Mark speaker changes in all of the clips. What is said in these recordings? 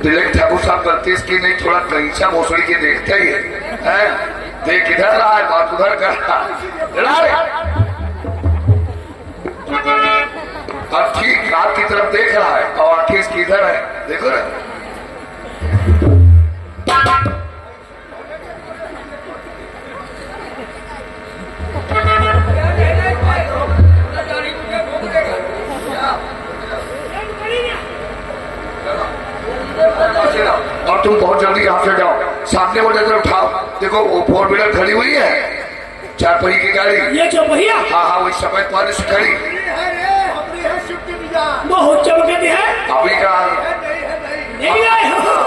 Speaker 1: तिलक ठाकुर साहब गलती इसकी नहीं, थोड़ा कंचा भोसड़ी के देखता ही है। देख इधर रहा है, बात उधर कर रहा है। अब ठीक रात की तरफ देख रहा है और आंखें इसकी इधर है, देखो ना। और तुम बहुत जल्दी यहाँ से जाओ, सामने वो नजर उठाओ, देखो वो 4 व्हीलर खड़ी हुई है, 4 पहिए की गाड़ी।
Speaker 2: ये जो भैया,
Speaker 1: हाँ हाँ, वही सफेद वाले से खड़ी,
Speaker 2: बहुत चमकती है।
Speaker 1: अभी का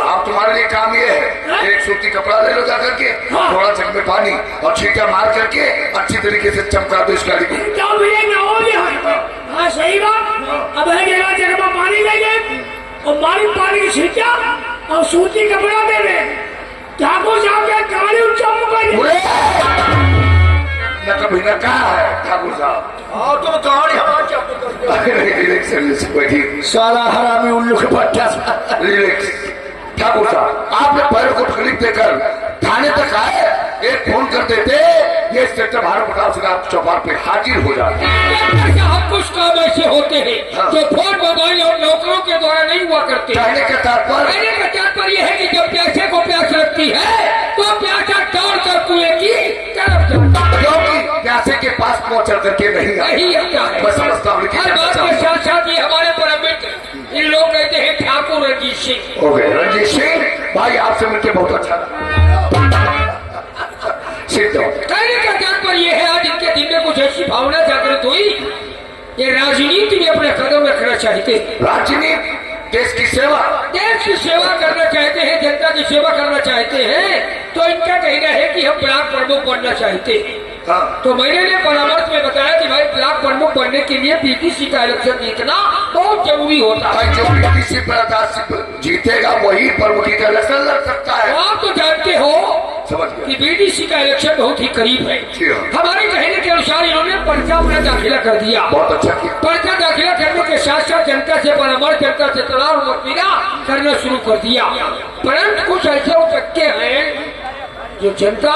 Speaker 1: अब तुम्हारे लिए काम ये है, एक सूती कपड़ा ले लो जाकर के, थोड़ा जग में पानी और छींटा मार करके अच्छी तरीके से चमका दो इस गाड़ी को।
Speaker 2: हाँ सही बात। अब है जगह में पानी ले गए और मारी पानी की छींटा और सूती कपड़ा दे दे, ठाकुर साहब के गाड़ी
Speaker 1: न कभी न कहा है ठाकुर साहब,
Speaker 2: तुम गाड़ी
Speaker 1: सारा हरामी उल्लू के बच्चा। रिलैक्स ठाकुर साहब, आपने पैर को तकलीफ देकर थाने तक आए, एक फोन कर देते, ये इंस्पेक्टर भारत प्रताप सिंह आप चौपाल पे हाजिर हो जाते।
Speaker 2: कुछ काम ऐसे होते हैं जो फोन मोबाइल और नौकरों के द्वारा नहीं हुआ करते।
Speaker 1: कहने का
Speaker 2: तात्पर्य है कि जब प्यासे को प्यास लगती है तो प्यासा तोड़ कर कुएं की तरफ जाता है,
Speaker 1: क्योंकि प्यासे के पास पहुंच करके नहीं
Speaker 2: आता है।
Speaker 1: मैं समझता हूँ, लेकिन
Speaker 2: के साथ साथ ही हमारे परम मित्र इन लोग कहते हैं ठाकुर रंजीत सिंह।
Speaker 1: हो गए रंजीत सिंह भाई, आपसे मिलकर बहुत अच्छा लगा।
Speaker 2: कहने का तात्पर्य है आज इनके दिल में कुछ ऐसी भावना जागृत हुई, ये राजनीति में अपने कदम रखना चाहते हैं।
Speaker 1: राजनीति देश की सेवा करना चाहते हैं, जनता की सेवा करना चाहते हैं, तो इनका कहना है कि हम ब्लॉक प्रमुख बनना चाहते हैं। हाँ।
Speaker 2: तो मैंने परामर्श में बताया कि भाई ब्लॉक प्रमुख बनने के लिए बीटीसी का इलेक्शन जीतना बहुत जरूरी होता है।
Speaker 1: जो बीटीसी पर जीतेगा वही प्रमुखी का इलेक्शन लड़ सकता है।
Speaker 2: आप तो जानते हो
Speaker 1: समझ
Speaker 2: कि बीटीसी का इलेक्शन बहुत ही करीब है। हमारे कहने के अनुसार इन्होंने पर्चा अपना दाखिला कर दिया।
Speaker 1: बहुत अच्छा किया।
Speaker 2: पर्चा दाखिला करने के साथ साथ जनता से परामर्श, जनता से सलाह और मशविरा करना शुरू कर दिया। परंतु कुछ ऐसे हो सकते हैं जो जनता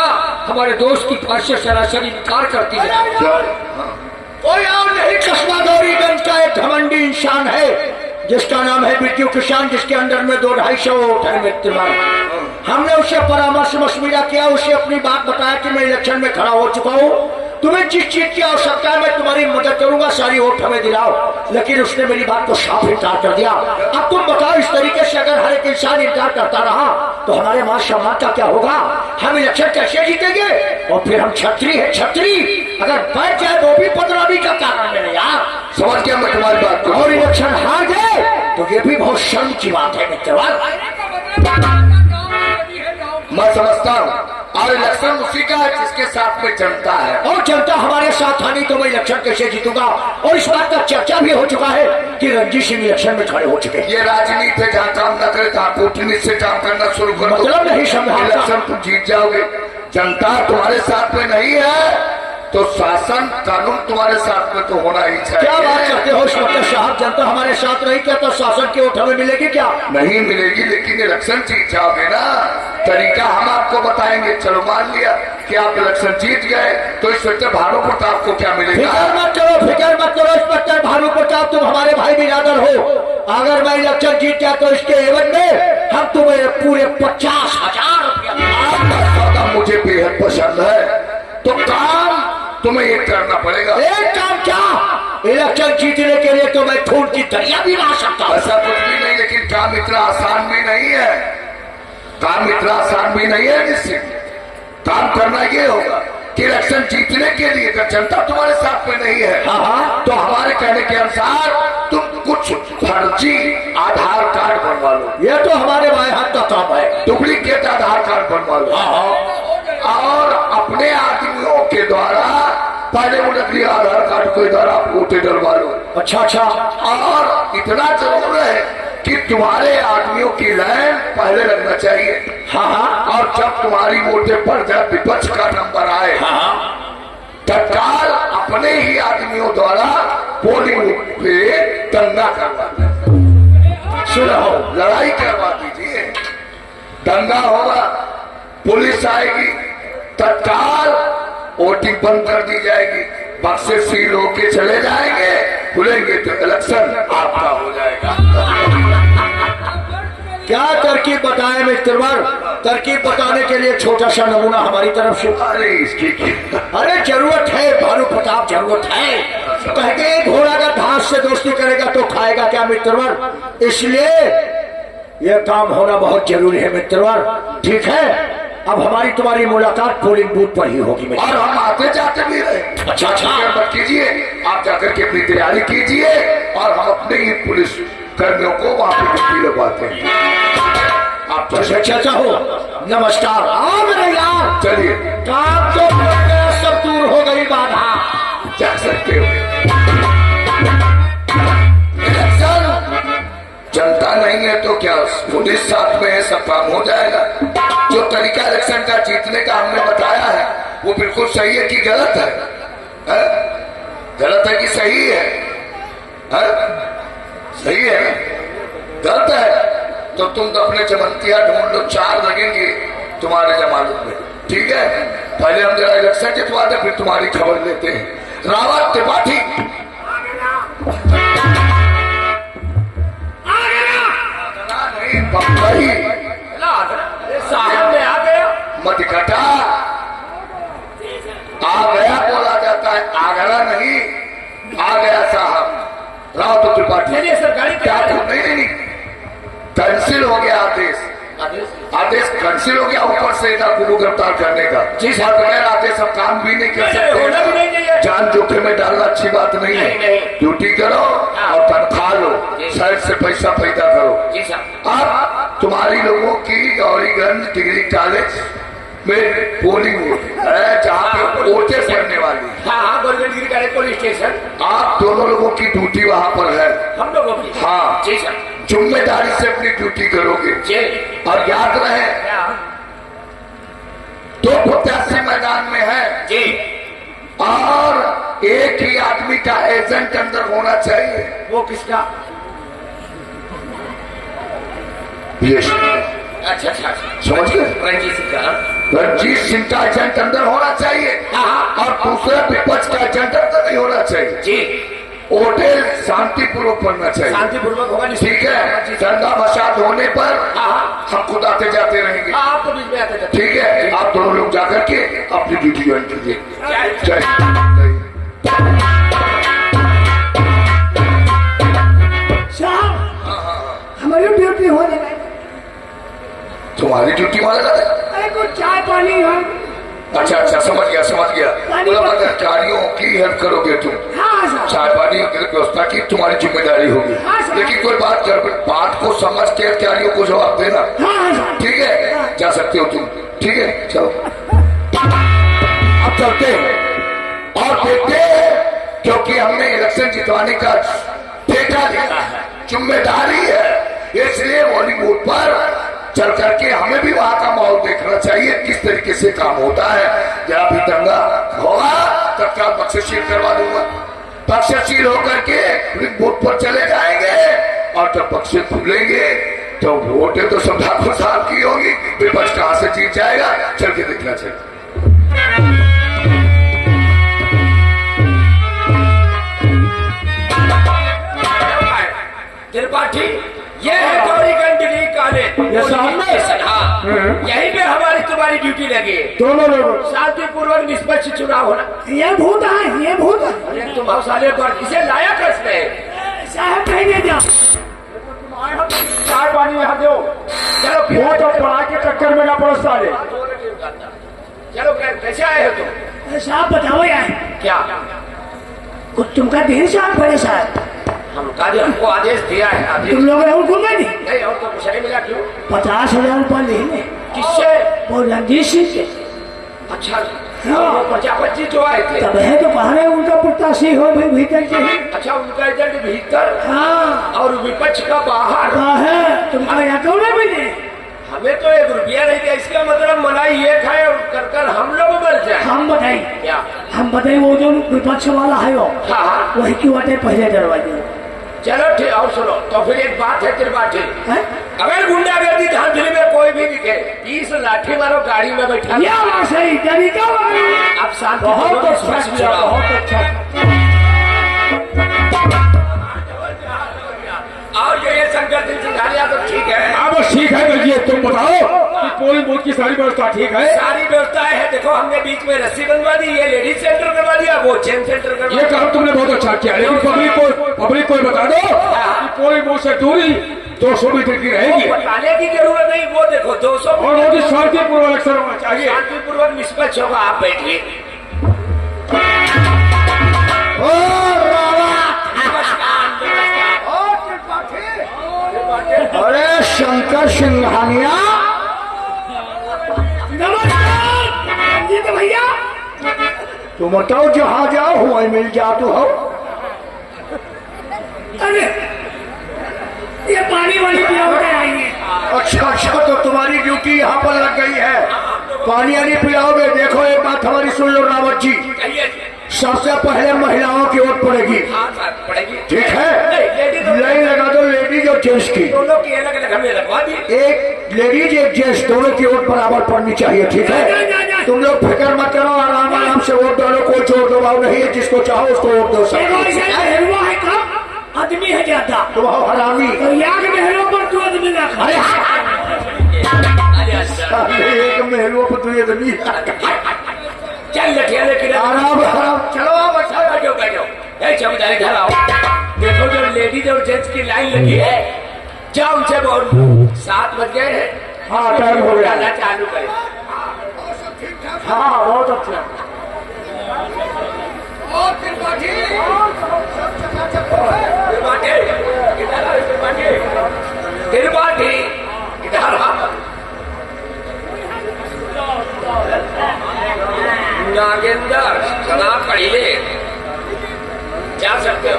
Speaker 2: हमारे दोस्त की बात से सरासर इनकार करती है।
Speaker 3: कोई और नहीं, कस्बा गौरीगंज का एक घमंडी इंसान है जिसका नाम है बिट्टू किसान, जिसके अंदर में 200-250 वोट है मित्रवान। हमने उससे परामर्श मशविरा किया, उसे अपनी बात बताया कि मैं इलेक्शन में खड़ा हो चुका हूँ, तुम्हें जिस चीज की आवश्यकता है मैं तुम्हारी मदद करूंगा, सारी वोट हमें दिलाओ। लेकिन उसने मेरी बात को साफ इनकार कर दिया। अब तुम बताओ, इस तरीके से अगर हर एक इंसान इनकार करता रहा तो हमारे मान सम्मान का क्या होगा? हम इलेक्शन कैसे जीतेंगे? और फिर हम छतरी है, छतरी अगर बैठ जाए वो भी बदनामी का कारण है यार।
Speaker 1: समझ गया मैं तुम्हारी बात को।
Speaker 3: और इलेक्शन हार गए तो ये भी बहुत शर्म की बात है मित्रवान।
Speaker 1: मैं समझता हूँ, और इलेक्शन उसी का है जिसके साथ में जनता है,
Speaker 3: और जनता हमारे साथ आनी तो मैं इलेक्शन कैसे जीतूंगा? और इस बात का चर्चा भी हो चुका है कि रंजीत सिंह इलेक्शन में खड़े हो चुके हैं।
Speaker 1: ये राजनीति है, जहाँ काम न करे तो कूटनीति से काम करना शुरू कर दो।
Speaker 3: मतलब नहीं समझा।
Speaker 1: इलेक्शन तुम जीत जाओगे, जनता तुम्हारे साथ में नहीं है तो शासन कानून तुम्हारे साथ में तो होना ही चाहिए।
Speaker 3: क्या बात करते हो इंस्पेक्टर साहब, जनता हमारे साथ नहीं क्या तो शासन की वोट हमें मिलेगी क्या?
Speaker 1: नहीं मिलेगी, लेकिन इलेक्शन जीत जाओगे ना। तरीका हम आपको बताएंगे। चलो मान लिया कि आप इलेक्शन जीत गए तो इंस्पेक्टर भानु प्रताप को क्या मिलेगा?
Speaker 3: फिक्र मत करो इंस्पेक्टर भानु प्रताप, तुम हमारे भाई बिरादर हो। अगर मैं इलेक्शन जीत गया तो इसके एवज में हम तुम्हें पूरे 50,000 रुपया।
Speaker 1: मुझे बेहद पसंद है, तो काम तुम्हें ये करना पड़ेगा।
Speaker 3: एक काम क्या? इलेक्शन जीतने के लिए तो मैं खून की दरिया भी ला सकता हूँ।
Speaker 1: ऐसा कुछ भी नहीं, लेकिन काम इतना आसान भी नहीं है। काम इतना आसान भी नहीं है। जिससे काम करना ये होगा कि इलेक्शन जीतने के लिए अगर जनता तुम्हारे साथ में नहीं है, तो हमारे कहने के अनुसार तुम कुछ फर्जी आधार कार्ड बनवा लो।
Speaker 3: ये तो हमारे भाई हाथ का काम है।
Speaker 1: डुप्लीकेट आधार कार्ड बनवा लो और अपने आदमियों के द्वारा पहले वो नकली आधार कार्ड के द्वारा वोटे डलवा लो।
Speaker 3: अच्छा।
Speaker 1: और इतना जरूर है कि तुम्हारे आदमियों की लाइन पहले लगना चाहिए। और जब तुम्हारी वोटें पड़ जाए, विपक्ष का नंबर आए, तत्काल अपने ही आदमियों द्वारा पोलिंग पे दंगा करवा दे, सुनो, लड़ाई करवा दीजिए। दंगा होगा, पुलिस आएगी, तत्काल वोटिंग बंद कर दी जाएगी, बक्से सील होके चले जाएंगे, खुलेंगे तो इलेक्शन आपका हो जाएगा।
Speaker 3: क्या तरकीब बताए मित्रवर? तरकीब बताने के लिए छोटा सा नमूना हमारी तरफ से।
Speaker 1: अरे इसकी
Speaker 3: अरे जरूरत है भानु प्रताप, जरूरत है। कहते घोड़ा का घास से दोस्ती करेगा तो खाएगा क्या मित्रवर? इसलिए यह काम होना बहुत जरूरी है मित्रवर। ठीक है, अब हमारी तुम्हारी मुलाकात पोलिंग बूथ पर ही होगी
Speaker 1: और हम आते जाते भी रहे।
Speaker 3: अच्छा अच्छा
Speaker 1: मत कीजिए, आप जाकर के अपनी तैयारी कीजिए और हम अपने ही पुलिस कर्मियों को वहां पर ड्यूटी लगवाते हैं। आप
Speaker 3: अच्छा हो। नमस्कार। आओ मेरे यार,
Speaker 1: चलिए,
Speaker 3: काम तो सब दूर हो गई बाधा।
Speaker 1: जा सकते हो। इलेक्शन जनता नहीं है तो क्या पुलिस साथ में है, सब काम हो जाएगा। जो तरीका इलेक्शन का जीतने का हमने बताया है वो बिल्कुल सही है कि गलत है? गलत है कि सही है? सही है ना? गलत है तो तुम तो अपने जमंतिया ढूंढ लो, 4 लगेंगे तुम्हारे जमानत में। ठीक है, पहले हम जरा इलेक्शन जितवा दे, फिर तुम्हारी खबर लेते हैं। रावत त्रिपाठी मटिकटा आ गया बोला जाता है, आगरा नहीं, आ गया साहब रावत त्रिपाठी।
Speaker 2: सर गाड़ी
Speaker 1: क्या नहीं, कैंसिल हो गया आदेश कैंसिल हो गया ऊपर से गुरु गिरफ्तार करने का। जी सर, बगैर आदेश हम काम भी नहीं कर सकते। जान जोखिम में डालना अच्छी बात नहीं है। ड्यूटी करो और तनख्वाह लो, साइड से पैसा पैदा करो। अब तुम्हारी लोगों की गौरीगंज डिग्री कॉलेज में पोलिंग है जहाँ पे वोटें पड़ने वाली।
Speaker 2: हाँ, Gauriganj degree college police station.
Speaker 1: आप दोनों लोगों की ड्यूटी वहाँ पर है।
Speaker 2: हम लोगों की?
Speaker 1: हाँ
Speaker 2: जी सर।
Speaker 1: जिम्मेदारी से अपनी ड्यूटी करोगे
Speaker 2: जी।
Speaker 1: और याद रहे 2 प्रत्याशी मैदान में है
Speaker 2: जी,
Speaker 1: और एक ही आदमी का एजेंट अंदर होना चाहिए।
Speaker 2: वो किसका? अच्छा अच्छा,
Speaker 1: समझ गए?
Speaker 2: रणजीत सिंह का।
Speaker 1: रणजीत सिंह का एजेंट अंदर होना चाहिए और दूसरे विपक्ष का एजेंट अंदर नहीं होना चाहिए
Speaker 2: जी।
Speaker 1: वोटें शांतिपूर्वक पड़ना चाहिए।
Speaker 2: शांतिपूर्वक होगा।
Speaker 1: ठीक है, दंगा फसाद होने पर हम खुद आते जाते रहेंगे।
Speaker 2: आप तो बीच में आते जाते।
Speaker 1: ठीक है, आप दोनों लोग जाकर के अपनी ड्यूटी ज्वाइन कीजिए।
Speaker 4: हमारी ड्यूटी हो जाए।
Speaker 1: तुम्हारी ड्यूटी वाला
Speaker 4: अरे कुछ चाय पानी हो।
Speaker 1: अच्छा, समझ गया। मतलब कार्यों की हेल्प करोगे तुम।
Speaker 4: हाँ सर।
Speaker 1: चाय पानी की व्यवस्था की तुम्हारी जिम्मेदारी होगी।
Speaker 4: हाँ सर।
Speaker 1: लेकिन कोई बात को समझ के कार्यों को जवाब देना।
Speaker 4: हाँ सर।
Speaker 1: ठीक है, जा सकते हो तुम। ठीक है, चलो अब चलते हैं और देखते हैं, क्योंकि हमने इलेक्शन जितवाने का ठेका लिया है, जिम्मेदारी है, इसलिए बॉलीवुड पर चल करके हमें भी वहां का माहौल देखना चाहिए, किस तरीके से काम होता है। जरा भी दंगा होगा तत्काल बख्शीशील करवा दूंगा। बख्शीशील होकर के बूथ पर चले जाएंगे और जब बख्शे खुलेंगे तो वोटें तो सब ठाकुर साहब की होगी, विपक्ष कहां से जीत जाएगा, चल के देखना चाहिए।
Speaker 2: त्रिपाठी, ये है गौरीगंज डिग्री कॉलेज। हाँ, यहीं पे हमारी तुम्हारी ड्यूटी लगी।
Speaker 3: दोनों लोग
Speaker 2: शांतिपूर्वक निष्पक्ष चुनाव होना।
Speaker 4: ये भूत है, ये भूत है।
Speaker 2: अरे तुम साले पर इसे लाया कैसे?
Speaker 4: साहब कहेंगे जा
Speaker 2: चाय पानी यहाँ दो। चलो
Speaker 3: वो तो पढ़ा के चक्कर में ना पड़ो साले।
Speaker 2: चलो, कैसे आए हो तुम?
Speaker 4: साहब बताओ यार,
Speaker 2: क्या
Speaker 4: कुछ तुमका दिन साहब बड़े साहब
Speaker 2: हमको आदेश दिया है? आदेश
Speaker 4: तुम लोग और घूमे
Speaker 2: नहीं, और तो कुछ नहीं मिला। क्यों?
Speaker 4: 50,000 रुपया लेने।
Speaker 2: किससे?
Speaker 4: वो रणजीत सिंह से।
Speaker 2: अच्छा,
Speaker 4: हाँ।
Speaker 2: वो प्रजापति जो आए थे।
Speaker 4: तब है तो कह रहे उनका प्रत्याशी हो भाई भीतर के ही।
Speaker 2: अच्छा, उनका एजेंट भीतर।
Speaker 4: हाँ,
Speaker 2: और विपक्ष का बाहर।
Speaker 4: है तुमका यहाँ क्यों नहीं मिले?
Speaker 2: हमें तो 1 रुपया नहीं दिया। इसका मतलब मलाई एक है और कर हम लोग मर जाए।
Speaker 4: हम बताई
Speaker 2: क्या?
Speaker 4: हम बताई वो जो विपक्ष वाला है वो
Speaker 2: हाँ।
Speaker 4: वही क्यों आते पहले दरवाजे।
Speaker 2: चलो ठीक, और सुनो तो फिर एक बात है त्रिपाठी,
Speaker 4: हैं?
Speaker 2: अगर गुंडागर्दी धांधली में कोई भी दिखे 20 लाठी मारो गाड़ी में बैठा
Speaker 4: या बात सही तरीका वाला।
Speaker 2: अब शांति
Speaker 3: बहुत अच्छा किया, बहुत अच्छा।
Speaker 2: और ये शंकर सिंह सिंघानिया तो ठीक है।
Speaker 5: हाँ बस ठीक है बल्कि तुम बताओ कि पोलिंग बूथ की सारी व्यवस्था ठीक है?
Speaker 2: सारी व्यवस्थाएं है, देखो हमने बीच में रस्सी बनवा दी, ये लेडीज सेंटर करवा दिया, वो जेंट्स सेंटर करवा
Speaker 5: ये काम तुमने बहुत अच्छा किया, लेकिन पब्लिक को बता दो कि पोलिंग बूथ से दूरी 200 मीटर की रहेगी
Speaker 2: बताने की जरूरत नहीं, वो देखो 200
Speaker 5: और बहुत ही शांतिपूर्वक इलेक्शन होना चाहिए।
Speaker 2: शांतिपूर्वक निष्पक्ष होगा। आप बैठिए।
Speaker 3: ओ बाबा, अरे शंकर सिंघानिया,
Speaker 4: नमस्कार जी तो भैया।
Speaker 3: तुम बताओ जहाँ जाओ वहीं मिल जा तू हो।
Speaker 4: अरे ये पानी वाली पिलाओगे आइए।
Speaker 3: अच्छा अच्छा, तो तुम्हारी ड्यूटी यहाँ पर लग गई है, पानी यानी पिलाओगे। देखो एक बात हमारी सुन लो रावत जी, सबसे पहले महिलाओं की वोट पड़ेगी, ठीक है? लाइन लगा दो लेडीज और जेंट्स की,
Speaker 2: दोनों की अलग अलग हमें लगवा दी।
Speaker 3: एक लेडीज एक जेंट्स दोनों की वोट बराबर पड़नी चाहिए, ठीक है? तुम लोग फिक्र मत करो, आराम आराम से वोट डालो, कोई जोर दबाव नहीं है, जिसको चाहो उसको वोट दो।
Speaker 4: देखो ऐसे बहलवा है कम आदमी है ज्यादा,
Speaker 3: तुम हो हरामी।
Speaker 4: तो यहाँ के बहलों पर तो आदमी ना खाए।
Speaker 3: अरे एक महलों पर तुझे तो नहीं
Speaker 2: चल लठिया लेके
Speaker 3: आराम आराम।
Speaker 2: चलो आप अच्छा बैठो बैठो। ए चौकीदारी घर आओ। देखो जो लेडीज और जेंट्स की लाइन लगी है, जाओ उनसे बोल 7 बज गए हैं।
Speaker 3: हाँ टाइम हो गया।
Speaker 2: डाला चालू करें।
Speaker 3: हाँ बहुत अच्छा।
Speaker 2: त्रिपाठी इधर आओ। नागेंद्र सना पढ़ी ले जा सकते हो।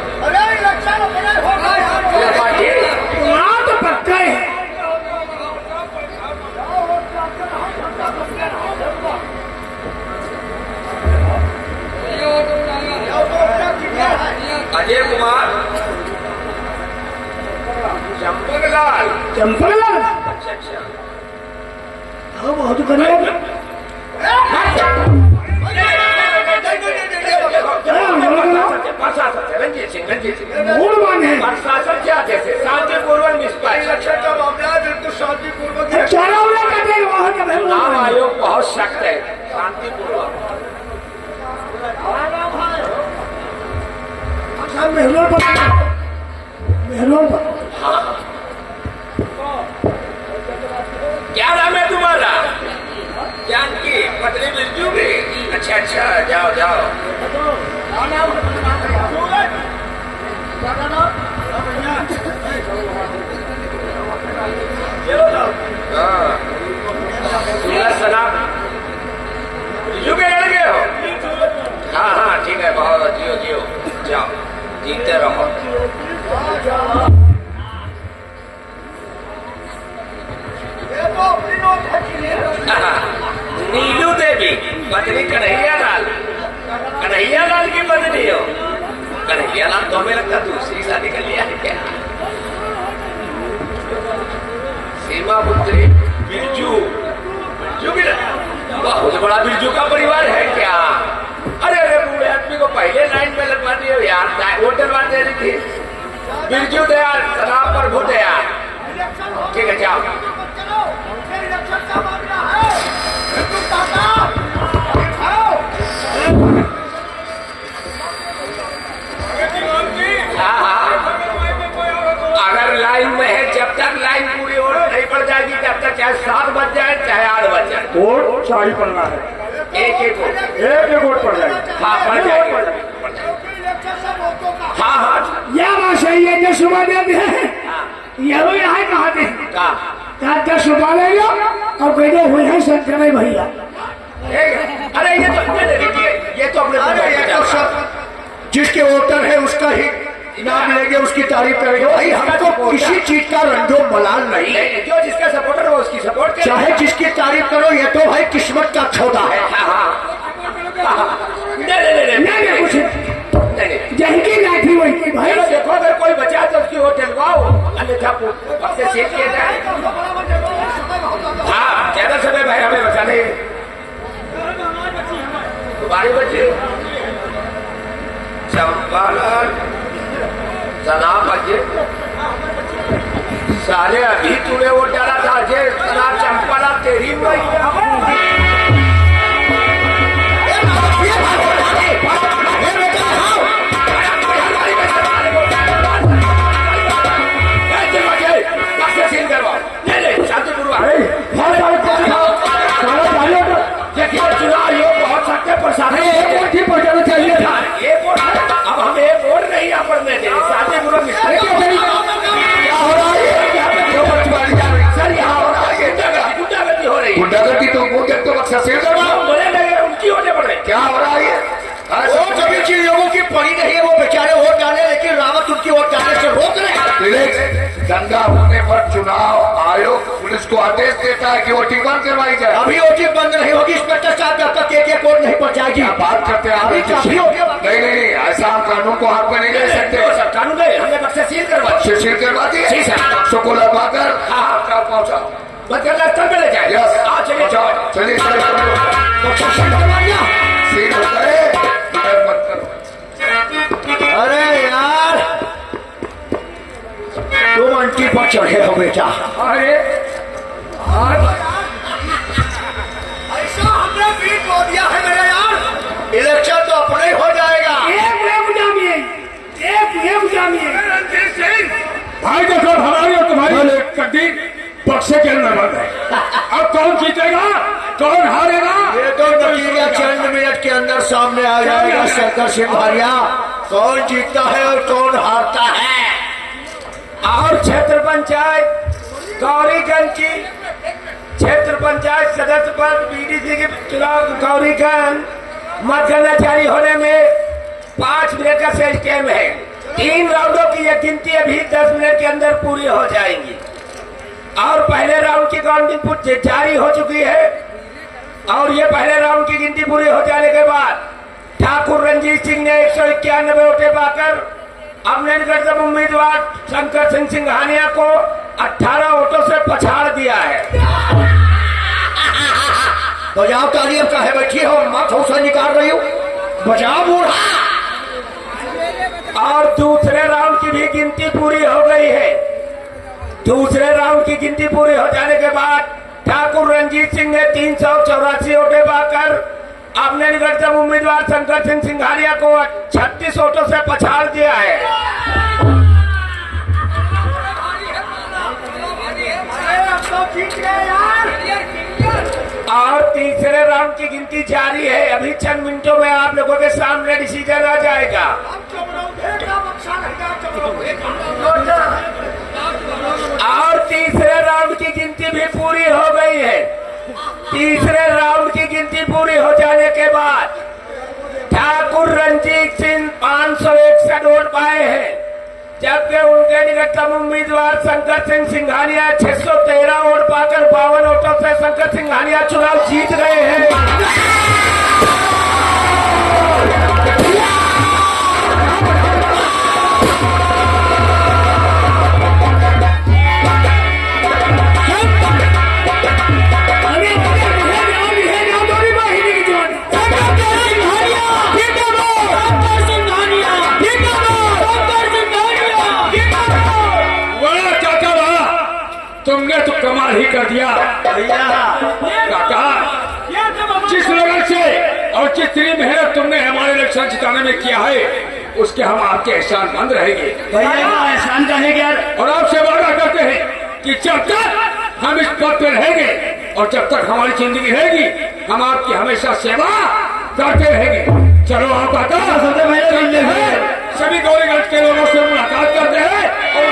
Speaker 2: त्रिपाठी
Speaker 4: वहाँ तो पक्का है।
Speaker 2: अजय कुमार चंपकलाल।
Speaker 4: चंपकलाल
Speaker 2: अच्छा अच्छा।
Speaker 4: हाँ बहुत बढ़िया। मूलवान है।
Speaker 2: प्रशासन क्या जैसे शांतिपूर्वक निष्पक्ष का मामला है, बिल्कुल शांतिपूर्वक।
Speaker 4: चारा उड़ा करते हैं वहाँ का
Speaker 2: चुनाव आयोग बहुत सख्त है, शांतिपूर्वक।
Speaker 4: महलों पर
Speaker 2: क्या नाम है तुम्हारा? जानकी पत्नी बिरजू भी। अच्छा अच्छा, जाओ जाओ। हाँ सलाम। बिरजू के लड़के हो? हाँ हाँ ठीक है, बहुत जियो जियो, जाओ जीते रहो। नीलू देवी पत्नी कन्हैया लाल। कन्हैया लाल की पत्नी हो? कन्हैया लाल तो हमें लगता दूसरी शादी कर लिया है क्या? सीमा पुत्री बिरजू। बिरजू भी बहुत बड़ा बिरजू का परिवार है क्या? अरे अरे बूढ़े आदमी को पहले लाइन में लगवा दिए यार, वोट डलवा दे रही थी। बिरजू दयाल शराब पर वोट यार। ठीक है जाओ। अगर लाइन में है, जब तक लाइन पूरी और नहीं पड़ जाएगी तब तक चाहे 7 बज जाए चाहे 8 बज जाए,
Speaker 3: वोट सारी पड़ना है,
Speaker 2: एक वोट।
Speaker 3: एक वोट पड़ जाएगी।
Speaker 2: हाँ पड़ जाएगी। हाँ हाँ
Speaker 4: यह बात सही है। जो सुबह में भी है ये भी यहाँ कहा थे
Speaker 2: हाँ।
Speaker 4: सुबह ले लो और कहते हुए हैं शंकर में भैया।
Speaker 2: अरे ये तो अपने
Speaker 3: जिसके वोटर है उसका ही नाम लेंगे, उसकी तारीफ करेंगे। भाई हमको किसी चीज का रंजो मलाल नहीं है,
Speaker 2: जो जिसका सपोर्टर हो उसकी सपोर्ट करें।
Speaker 3: चाहे जिसकी तारीफ करो, ये तो भाई किस्मत का सौदा है।
Speaker 4: नहीं कुछ जही की लाठी वही की भाई।
Speaker 2: देखो अगर कोई बचा तो
Speaker 1: सीट किया जाए। हाँ ज्यादा समय भाई हमें बचा नहीं। तुम्हारी बच्चे चंपालाल सना बच्चे साले अभी तूने वो डाला था जे सना चंपालाल तेरी चाहिए था। अब हम एक वोट नहीं यहाँ पर दे शांतिपूर्वक क्या हो रहा है? सर यहाँ हो रहा है गुंडागर्दी हो रही है। गुंडागर्दी तो वो जब तो बक्सा से बोले लगे उनकी होने पड़ रही। क्या हो रहा है?
Speaker 3: वो सभी चीज लोगों की पड़ी नहीं है। वो बेचारे वोट डाले लेकिन रावत उनकी वोट डालने से रोक रहे हैं।
Speaker 1: दंगा होने पर चुनाव आयोग पुलिस को आदेश देता है कि वोटिंग बंद करवाई जाए।
Speaker 3: अभी वोटिंग बंद नहीं होगी। इंस्पेक्टर साहब जब तक एक वोट नहीं पहुंचाएगी।
Speaker 1: बात करते हैं नहीं ऐसा हम कानून को हाथ में नहीं ले सकते।
Speaker 3: कानून गए हमने बक्से सील करवा
Speaker 1: दिए बक्सों को लगवा कर पहुंचा
Speaker 3: बदला स्थल पे ले जाए।
Speaker 1: चलिए चलिए सील हो गए।
Speaker 3: अरे यार तुम अंटी पर चढ़े हो बेटा।
Speaker 2: अरे
Speaker 3: ऐसा हमने बीट हो दिया है मेरे यार। इलेक्शन तो अपने ही हो जाएगा।
Speaker 5: भाई देखो हमारी और तुम्हारी कड्डी बक्से के अंदर बंद है। अब कौन जीतेगा कौन हारेगा
Speaker 3: ये तो नतीजा चंद मिनट के अंदर सामने आ जाएगा। शंकर सिंह भारिया कौन जीतता है और कौन हारता है।
Speaker 1: और क्षेत्र पंचायत गौरीगंज की क्षेत्र पंचायत सदस्य पद बीडीसी के चुनाव गौरीगंज मतगणना जारी होने में 5 मिनट का शेष टाइम है। 3 राउंडों की यह गिनती अभी 10 मिनट के अंदर पूरी हो जाएंगी और पहले राउंड की काउंटिंग जारी हो चुकी है और ये पहले राउंड की गिनती पूरी हो जाने के बाद ठाकुर रंजीत सिंह ने 191 वोटें पाकर अपने निकटतम उम्मीदवार शंकर सिंह सिंघानिया को 18 वोटों से पछाड़ दिया है।
Speaker 3: बजाओ तालियां का है बैठी हो मत हौसला निकाल रही हूँ। बजाओ बूढ़ा।
Speaker 1: और दूसरे राउंड की भी गिनती पूरी हो गई है। दूसरे राउंड की गिनती पूरी हो जाने के बाद ठाकुर रंजीत सिंह ने 384 वोटें पाकर अपने निकटतम उम्मीदवार शंकर सिंह सिंघानिया को 36 वोटों से पछाड़ दिया है। और तीसरे राउंड की गिनती जारी है। अभी चंद मिनटों में आप लोगों के सामने डिसीजन आ जाएगा। और तीसरे राउंड की गिनती भी पूरी हो गई है। तीसरे राउंड की गिनती पूरी हो जाने के बाद ठाकुर रंजीत सिंह 561 वोट पाए हैं जबकि उनके निकटतम उम्मीदवार शंकर सिंह सिंघानिया 613 वोट पाकर 52 वोटों से शंकर सिंघानिया चुनाव जीत गए हैं।
Speaker 5: तुमने तो कमाल ही कर दिया काका। जिस लगन से और जितनी मेहनत तुमने हमारे इलेक्शन जिताने में किया है उसके हम आपके एहसानमंद रहेंगे।
Speaker 3: एहसान रहेंगे
Speaker 5: और आपसे वादा करते हैं कि जब तक हम इस पद पर रहेंगे और जब तक हमारी जिंदगी रहेगी हम आपकी हमेशा सेवा करते रहेंगे। चलो आप आता सभी गौरीगंज के लोगों से मुलाकात करते हैं और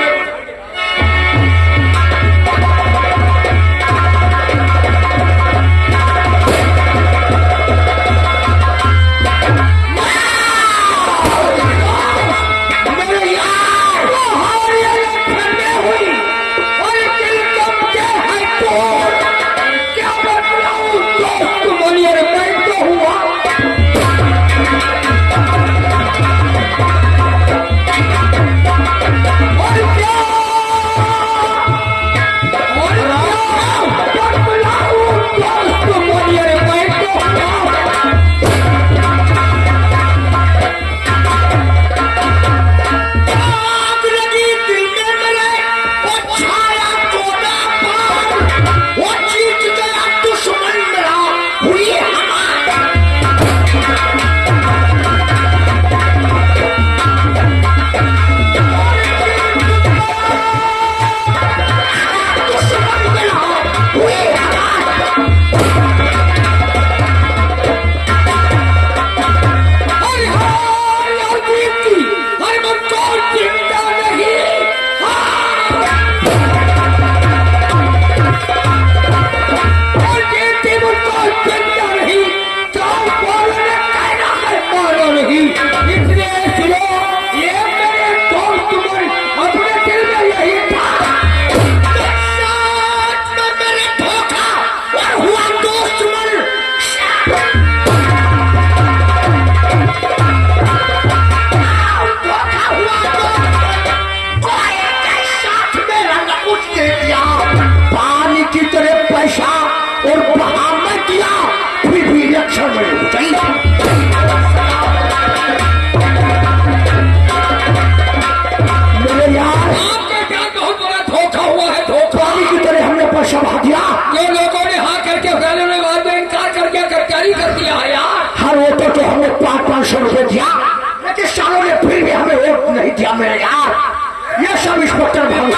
Speaker 3: मेरे यार, ये sub inspector Bhanu.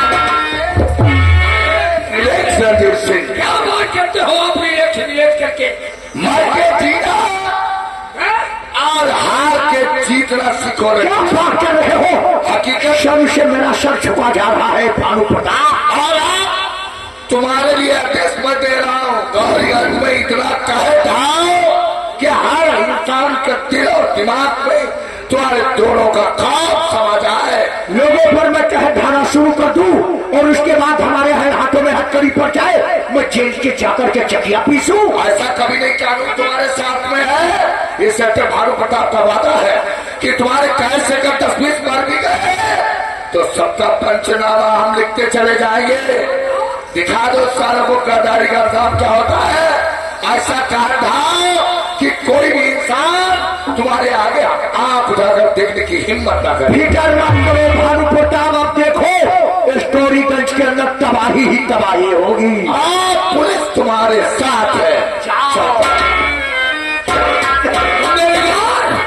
Speaker 1: Relax Ranjit Singh,
Speaker 2: क्या बात करते हो आप रिलैक्स करके?
Speaker 1: मर के जीना और हार के जीतना सीखो रे।
Speaker 3: क्या बात कर रहे हो?
Speaker 1: हकीकत
Speaker 3: शर्म से मेरा सर झुका जा रहा है भानु प्रताप।
Speaker 1: और तुम्हारे लिए आदेश मैं दे रहा हूँ, गौरीगंज में इतना कहे जाओ कि हर इंसान के दिल और दिमाग में तुम्हारे दोनों का खौफ समझ आए।
Speaker 3: लोगों पर मैं कहे धारा शुरू कर दूं और उसके बाद हमारे हाथों में हथकड़ी पड़ जाए, मैं जेल के जाकर के चकिया पीसूं।
Speaker 1: ऐसा कभी नहीं, कानून तुम्हारे साथ में है। इस सत्य भानु प्रताप का वादा है कि तुम्हारे कैद से अगर 10-20 मर भी गए तो सबका पंचनामा हम लिखते चले जाएंगे। दिखा दो सालों को गद्दारी का काम क्या होता है। ऐसा कार्य ढाओ कि कोई भी इंसान तुम्हारे आगे आंख उठाकर देखने की हिम्मत न करे।
Speaker 3: फिकर मत करो भानु प्रताप, अब देखो स्टोरीगंज के अंदर तबाही ही तबाही होगी।
Speaker 1: आप पुलिस तुम्हारे साथ है।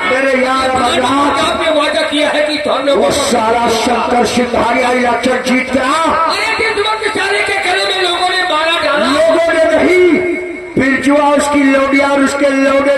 Speaker 3: मेरे यार
Speaker 2: आपने वादा किया है कि हम लोगों
Speaker 3: वो
Speaker 2: को
Speaker 3: सारा शंकर सिंघानिया इलेक्शन जीत गया।
Speaker 2: अरे जिस वक्त सारे के गले में लोगों ने मारा डाला,
Speaker 3: लोगों ने नहीं, बिरजुआ उसकी लौडिया और उसके लौडे